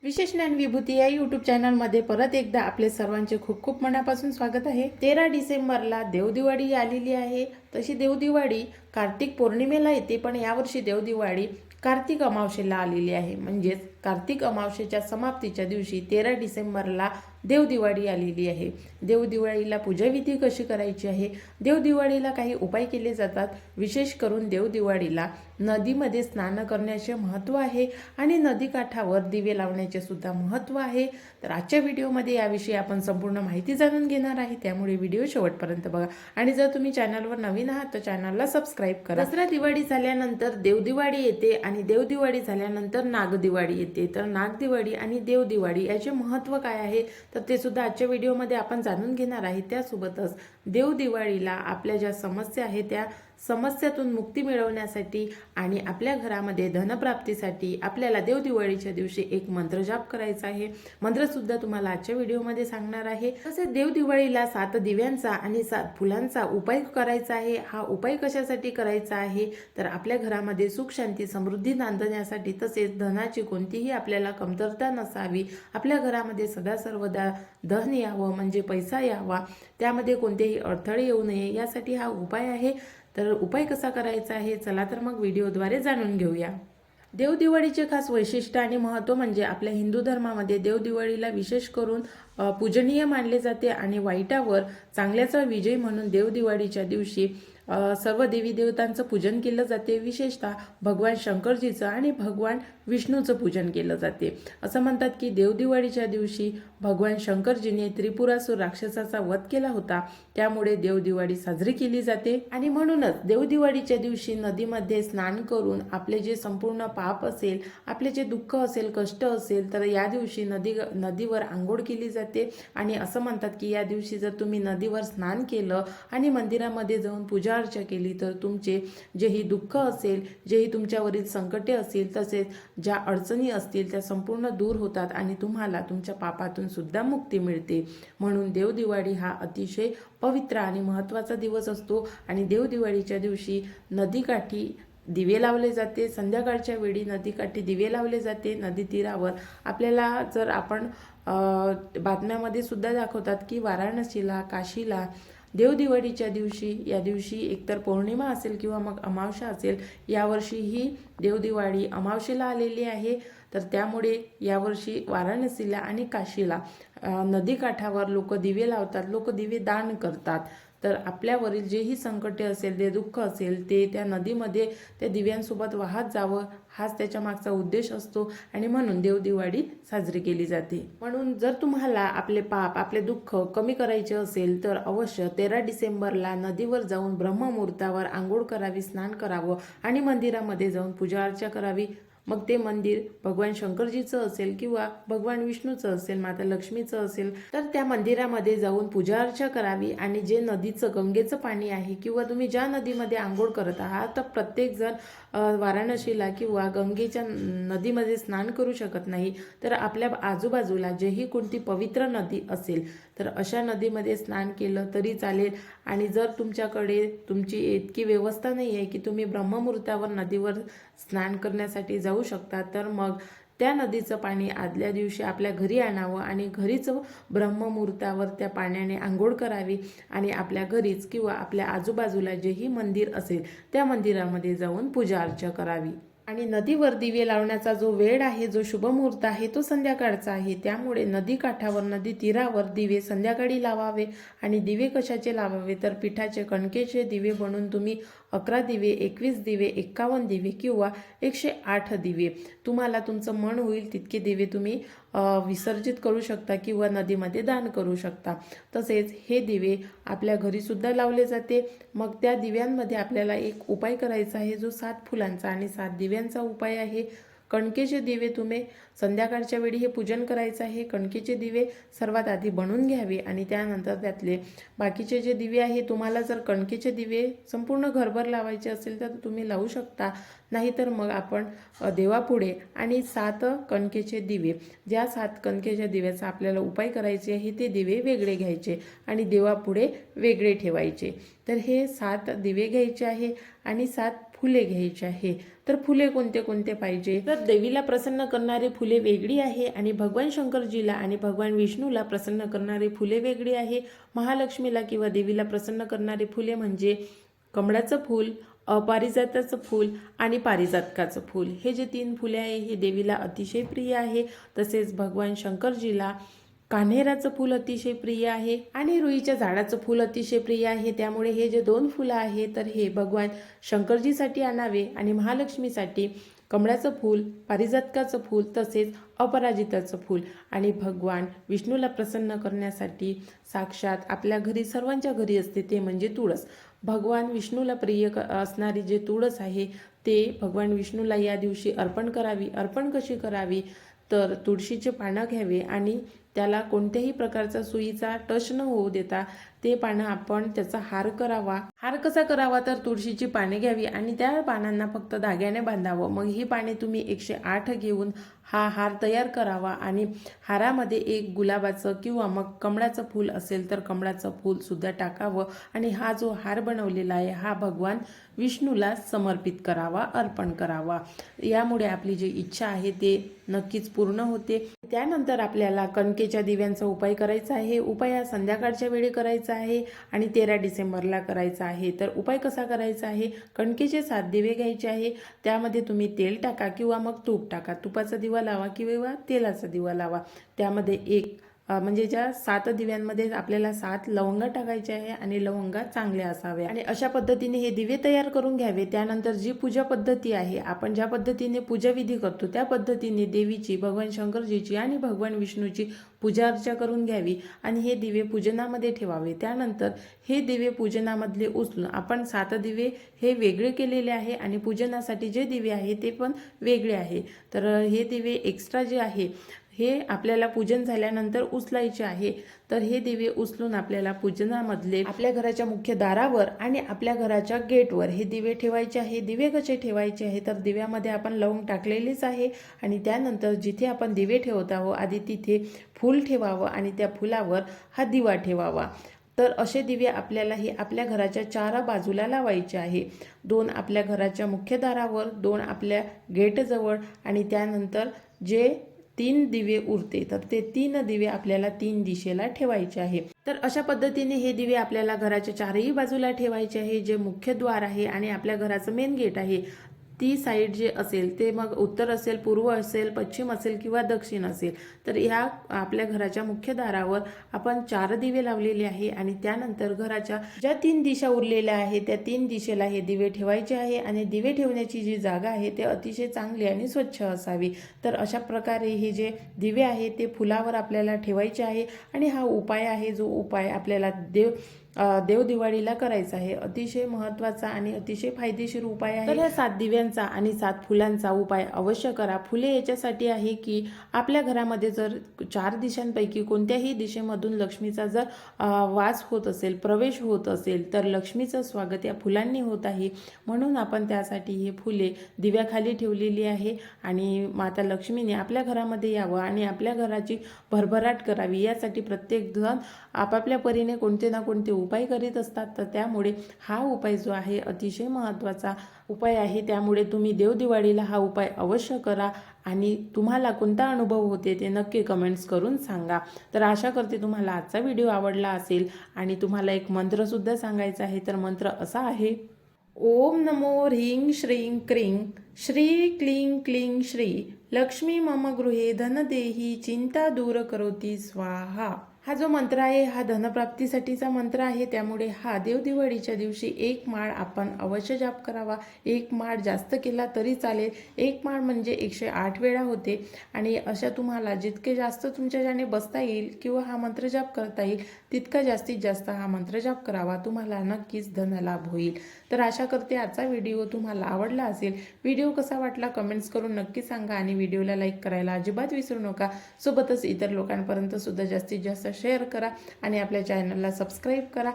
विशेष ज्ञान विभूती या यूट्यूब चॅनलमध्ये परत एकदा आपले सर्वांचे खूप खूप मनापासून स्वागत आहे। 13 डिसेंबरला देवदिवाळी आलेली आहे। तशी देवदिवाळी कार्तिक पौर्णिमेला येते, पण यावर्षी देवदिवाळी कार्तिक अमावस्येला आलेली आहे। म्हणजेच कार्तिक अमावस्येच्या समाप्तीच्या दिवशी 13 डिसेंबरला देवदिवाळी आलेली आहे। देवदिवाळीला पूजाविधी कशी करायची आहे, देवदिवाळीला काही उपाय केले जातात। विशेष करून देवदिवाळीला नदीमध्ये स्नान करण्याचे महत्त्व आहे आणि नदीकाठावर दिवे लावण्याचे सुद्धा महत्त्व आहे। तर आजच्या व्हिडिओमध्ये याविषयी आपण संपूर्ण माहिती जाणून घेणार आहे, त्यामुळे व्हिडिओ शेवटपर्यंत बघा। आणि जर तुम्ही चॅनलवर नवीन आहात तर चॅनलला सबस्क्राईब करा। दसरा दिवाळी झाल्यानंतर देवदिवाळी येते आणि देवदिवाळी झाल्यानंतर नागदिवाळी येते। तर नागदिवाळी आणि देवदिवाळी याचे महत्त्व काय आहे तर ते सुद्धा आजच्या व्हिडिओमध्ये आपण जाणून घेणार आहे। त्यासोबतच देवदिवाळीला आपल्या ज्या समस्या आहेत त्या समस्यातून मुक्ती मिळवण्यासाठी आणि आपल्या घरामध्ये धनप्राप्तीसाठी आपल्याला देवदिवाळीच्या दिवशी एक मंत्र जाप करायचा आहे। मंत्र सुद्धा तुम्हाला आजच्या व्हिडिओमध्ये सांगणार आहे। तसेच देवदिवाळीला 7 दिव्यांचा आणि 7 फुलांचा उपाय करायचा आहे। हा उपाय कशासाठी करायचा आहे तर आपल्या घरामध्ये सुख शांती समृद्धी नांदण्यासाठी, तसेच धनाची कोणतीही आपल्याला कमतरता नसावी, आपल्या घरामध्ये सदा सर्वदा धन यावं म्हणजे पैसा यावा, त्यामध्ये कोणतेही अडथळे येऊ नये यासाठी हा उपाय आहे। तर उपाय कसा करायचा आहे चला तर मग व्हिडिओद्वारे जाणून घेऊया। देवदिवाळीचे खास वैशिष्ट्य आणि महत्त्व म्हणजे आपल्या हिंदू धर्मामध्ये देवदिवाळीला विशेष करून पूजनीय मानले जाते आणि वाईटावर चांगल्याचा विजय म्हणून देवदिवाळीच्या दिवशी सर्व देवी देवतांचं पूजन केलं जाते। विशेषतः भगवान शंकरजीचं आणि भगवान विष्णूचं पूजन केलं जाते। असं म्हणतात की देवदिवाळीच्या दिवशी भगवान शंकरजीने त्रिपुरासुर राक्षसाचा वध केला होता, त्यामुळे देवदिवाळी साजरी केली जाते। आणि म्हणूनच देवदिवाळीच्या दिवशी नदीमध्ये स्नान करून आपले जे संपूर्ण पाप असेल, आपले जे दुःख असेल, कष्ट असेल, तर या दिवशी नदीवर आंघोळ केली जाते। आणि असं म्हणतात की या दिवशी जर तुम्ही नदीवर स्नान केलं आणि मंदिरामध्ये जाऊन पूजा अर्चा केली तर तुमचे जेही दुःख असेल, जेही तुमच्यावरील संकटे असतील, तसेच ज्या अडचणी असतील त्या संपूर्ण दूर होतात आणि तुम्हाला तुमच्या पापातून सुद्धा मुक्ती मिळते। म्हणून देवदिवाळी हा अतिशय पवित्र आणि महत्त्वाचा दिवस असतो आणि देवदिवाळीच्या दिवशी नदीकाठी दिवे लावले जाते। संध्याकाळच्या वेळी नदीकाठी दिवे लावले जाते। नदी तीरावर आपल्याला जर आपण बातम्यामध्ये सुद्धा दाखवतात की वाराणसीला, काशीला देवदिवाळीच्या दिवशी, या दिवशी एकतर पौर्णिमा असेल किंवा मग अमावस्या असेल, यावर्षी ही देवदिवाळी अमावस्येला आलेली आहे। तर त्यामुळे यावर्षी वाराणसीला आणि काशीला नदीकाठावर लोक दिवे लावतात, लोक दिवे दान करतात। तर आपल्यावरील जेही संकटे असेल, जे दुःख असेल, ते त्या नदीमध्ये त्या दिव्यांसोबत वाहत जावं, हाच त्याच्या मागचा उद्देश असतो आणि म्हणून देवदिवाळी साजरी केली जाते। म्हणून जर तुम्हाला आपले पाप, आपले दुःख कमी करायचे असेल तर अवश्य 13 डिसेंबरला नदीवर जाऊन ब्रह्ममुहूर्तावर आंघोळ करावी, स्नान करावं आणि मंदिरामध्ये जाऊन पूजा अर्चा करावी। मग ते मंदिर भगवान शंकरजीचं असेल किंवा भगवान विष्णूचं असेल, माता लक्ष्मीचं असेल, तर त्या मंदिरामध्ये जाऊन पूजा अर्चा करावी। आणि जे नदीचं, गंगेचं पाणी आहे किंवा तुम्ही ज्या नदीमध्ये आंघोळ करत आहात, तर प्रत्येकजण वाराणसीला किंवा गंगेच्या नदीमध्ये स्नान करू शकत नाही, तर आपल्या आजूबाजूला जेही कोणती पवित्र नदी असेल तर अशा नदीमध्ये स्नान केलं तरी चालेल। आणि जर तुमच्याकडे तुमची इतकी व्यवस्था नाही आहे की तुम्ही ब्रह्ममुहूर्तावर नदीवर स्नान करण्यासाठी जाऊ शकता, तर मग त्या नदीचं पाणी आदल्या दिवशी आपल्या घरी आणावं आणि घरीच ब्रह्ममुहूर्तावर त्या पाण्याने आंघोळ करावी आणि आपल्या घरीच किंवा आपल्या आजूबाजूला जेही मंदिर असेल त्या मंदिरामध्ये जाऊन पूजा अर्चा करावी। आणि नदीवर दिवे लावण्याचा जो वेळ आहे, जो शुभ मुहूर्त आहे, तो संध्याकाळचा आहे। त्यामुळे नदी काठावर, नदी तीरावर दिवे संध्याकाळी लावावे। आणि दिवे कशाचे लावावे तर पिठाचे, कणकेचे दिवे बनवून तुम्ही 11 दिवे, 21 दिवे, 51 दिवे किंवा 108 दिवे, तुम्हाला तुमचं मन होईल तितके दिवे तुम्ही विसर्जित करू शकता किंवा नदीमध्ये दान करू शकता। तसेच हे दिवे आपल्या घरी सुद्धा लावले जाते। मग त्या दिव्यांमध्ये आपल्याला एक उपाय करायचा आहे, जो 7 फुलांचा आणि 7 दिव्यांचा उपाय आहे। कणकेचे दिवे तुम्ही संध्याकाळच्या वेळी हे पूजन करायचं आहे। कणकेचे दिवे सर्वात आधी बनवून घ्यावे आणि त्यानंतर त्यातले बाकीचे जे दिवे आहे, तुम्हाला जर कणकेचे दिवे संपूर्ण घरभर लावायचे असेल तर तुम्ही लावू शकता, नाहीतर मग आपण देवापुढे आणि 7 कणकेचे दिवे, ज्या 7 कणकेच्या दिव्याचा आपल्याला उपाय करायचे आहे ते दिवे वेगळे घ्यायचे आणि देवापुढे वेगळे ठेवायचे। तर हे 7 दिवे घ्यायचे आहे आणि 7 फुले घ्यायची आहे। तर फुले कोणते कोणते पाहिजे, तर देवीला प्रसन्न करणारी फुले वेगळी आहे आणि भगवान शंकरजीला आणि भगवान विष्णूला प्रसन्न करणारी फुले वेगळी आहे। महालक्ष्मीला किंवा देवीला प्रसन्न करणारी फुले म्हणजे कमळाचं फूल, पारिजाताचं फूल आणि पारिजातकाचं फूल, हे जे 3 फुले आहे हे देवीला अतिशय प्रिय आहे। तसेच भगवान शंकरजीला कान्हेराचं फूल अतिशय प्रिय आहे आणि रुईच्या झाडाचं फूल अतिशय प्रिय आहे। त्यामुळे हे जे 2 फुलं आहे तर हे भगवान शंकरजीसाठी आणावे आणि महालक्ष्मीसाठी कमळाचं फूल, पारिजातकाचं फूल तसेच अपराजिताचं फूल आणि भगवान विष्णूला प्रसन्न करण्यासाठी साक्षात आपल्या घरी सर्वांच्या घरी असते ते म्हणजे तुळस। भगवान विष्णूला प्रिय असणारी जे तुळस आहे ते भगवान विष्णूला या दिवशी अर्पण करावी। अर्पण कशी करावी, तर तुळशीचे पानं घ्यावे आणि त्याला कोणत्याही प्रकारचा सुईचा टच न होऊ देता ते पानं आपण त्याचा हार करावा। हार कसा करावा, तर तुळशीची पाने घ्यावी आणि त्या पानांना फक्त धाग्याने बांधावं। मग ही पाने तुम्ही 108 घेऊन हा हार तयार करावा आणि हारामध्ये एक गुलाबाचं किंवा मग कमळाचं फूल असेल तर कमळाचं फूल सुद्धा टाकावं आणि हा जो हार बनवलेला आहे हा भगवान विष्णूला समर्पित करावा, अर्पण करावा। यामुळे आपली जी इच्छा आहे ते नक्कीच पूर्ण होते। त्यानंतर आपल्याला कणकेच्या दिव्यांचा उपाय करायचा आहे। उपाय हा संध्याकाळच्या वेळी करायचा आहे आणि 13 डिसेंबरला करायचा आहे। तर उपाय कसा करायचा आहे, कणकेचे 7 दिवे घ्यायचे आहे। त्यामध्ये तुम्ही तेल टाका किंवा मग तूप टाका, तुपाचा दिवा लावा किंवा तेलाचा दिवा लावा। त्यामध्ये म्हणजे ज्या 7 दिव्यांमध्ये आपल्याला 7 लवंगा टाकायचे आहे आणि लवंगा चांगल्या असाव्या आणि अशा पद्धतीने हे दिवे तयार करून घ्यावे। त्यानंतर जी पूजा पद्धती आहे, आपण ज्या पद्धतीने पूजा विधी करतो त्या पद्धतीने देवीची, भगवान शंकरजीची आणि भगवान विष्णूची पूजा अर्चा करून घ्यावी आणि हे दिवे पूजनामध्ये ठेवावे। त्यानंतर हे दिवे पूजनामधले उचलून आपण 7 दिवे हे वेगळे केलेले आहे आणि पूजनासाठी जे दिवे आहे ते पण वेगळे आहे। तर हे दिवे एक्स्ट्रा जे आहे हे आपल्याला पूजन झाल्यानंतर उचलायचे आहे। तर हे दिवे उचलून आपल्याला पूजनामधले आपल्या घराच्या मुख्य दारावर आणि आपल्या घराच्या गेटवर हे दिवे ठेवायचे आहे। दिवे कसे ठेवायचे आहे, तर दिव्यामध्ये आपण लवंग टाकलेलीच आहे आणि त्यानंतर जिथे आपण दिवे ठेवत आहोत आधी तिथे फूल ठेवावं आणि त्या फुलावर हा दिवा ठेवावा। तर असे दिवे आपल्याला हे आपल्या घराच्या 4 बाजूला लावायचे आहे। 2 आपल्या घराच्या मुख्य दारावर, 2 आपल्या गेटजवळ आणि त्यानंतर जे 3 दिवे उरते तर ते 3 दिवे आपल्याला 3 दिशेला ठेवायचे आहे। तर अशा पद्धतीने हे दिवे आपल्याला घराच्या 4ही बाजूला ठेवायचे आहे। जे मुख्य द्वार आहे आणि आपल्या घराचं मेन गेट आहे ती साईड जे असेल ते मग उत्तर असेल, पूर्व असेल, पश्चिम असेल किंवा दक्षिण असेल, तर ह्या आपल्या घराच्या मुख्य दारावर आपण 4 दिवे लावलेले आहे आणि त्यानंतर घराच्या ज्या 3 दिशा उरलेल्या आहेत त्या 3 दिशेला हे दिवे ठेवायचे आहे आणि दिवे ठेवण्याची जी जागा आहे ते अतिशय चांगली आणि स्वच्छ असावी। तर अशा प्रकारे हे जे दिवे आहे ते फुलावर आपल्याला ठेवायचे आहे आणि हा उपाय आहे जो उपाय आपल्याला देव दिवाळीला करायचा आहे। अतिशय महत्त्वाचा आणि अतिशय फायदेशीर उपाय आहे। तर या 7 दिव्यांचा आणि 7 फुलांचा उपाय अवश्य करा। फुले याच्यासाठी आहे की आपल्या घरामध्ये जर 4 दिशांपैकी कोणत्याही दिशेमधून लक्ष्मीचा जर वास होत असेल, प्रवेश होत असेल तर लक्ष्मीचं स्वागत या फुलांनी होत आहे। म्हणून आपण त्यासाठी हे फुले दिव्याखाली ठेवलेली आहे आणि माता लक्ष्मीने आपल्या घरामध्ये यावं आणि आपल्या घराची भरभराट करावी यासाठी प्रत्येक जण आपापल्या परीने कोणते ना कोणते उपाय करीत असतात। तर त्यामुळे हा उपाय जो आहे अतिशय महत्त्वाचा उपाय आहे। त्यामुळे तुम्ही देवदिवाळीला हा उपाय अवश्य करा आणि तुम्हाला कोणता अनुभव होते ते नक्की कमेंट्स करून सांगा। तर आशा करते तुम्हाला आजचा व्हिडिओ आवडला असेल आणि तुम्हाला एक मंत्र सुद्धा सांगायचा आहे। तर मंत्र असा आहे, ओम नमो ह्रीं श्रीं क्रीं श्री क्लीं क्लीं श्री लक्ष्मी मम गृहे धन देही चिंता दूर करोती स्वाहा। हा जो मंत्र आहे हा धनप्राप्तीसाठीचा मंत्र आहे। त्यामुळे हा देवदिवाळीच्या दिवशी 1 माळ आपण अवश्य जाप करावा। 1 माळ जास्त केला तरी चालेल। 1 माळ म्हणजे 108 वेळा होते आणि अशा तुम्हाला जितके जास्त तुमच्या ज्याने बसता येईल किंवा हा मंत्र जाप करता येईल तितका जास्तीत जास्त हा मंत्र जाप करावा। तुम्हाला नक्कीच धनलाभ होईल। तर आशा करते आजचा व्हिडिओ तुम्हाला आवडला असेल। व्हिडिओ कसा वाटला कमेंट्स करून नक्की सांगा आणि व्हिडिओला लाईक करायला अजिबात विसरू नका। सोबतच इतर लोकांपर्यंत सुद्धा जास्तीत जास्त शेअर करा आणि आपल्या चॅनलला सबस्क्राईब करा।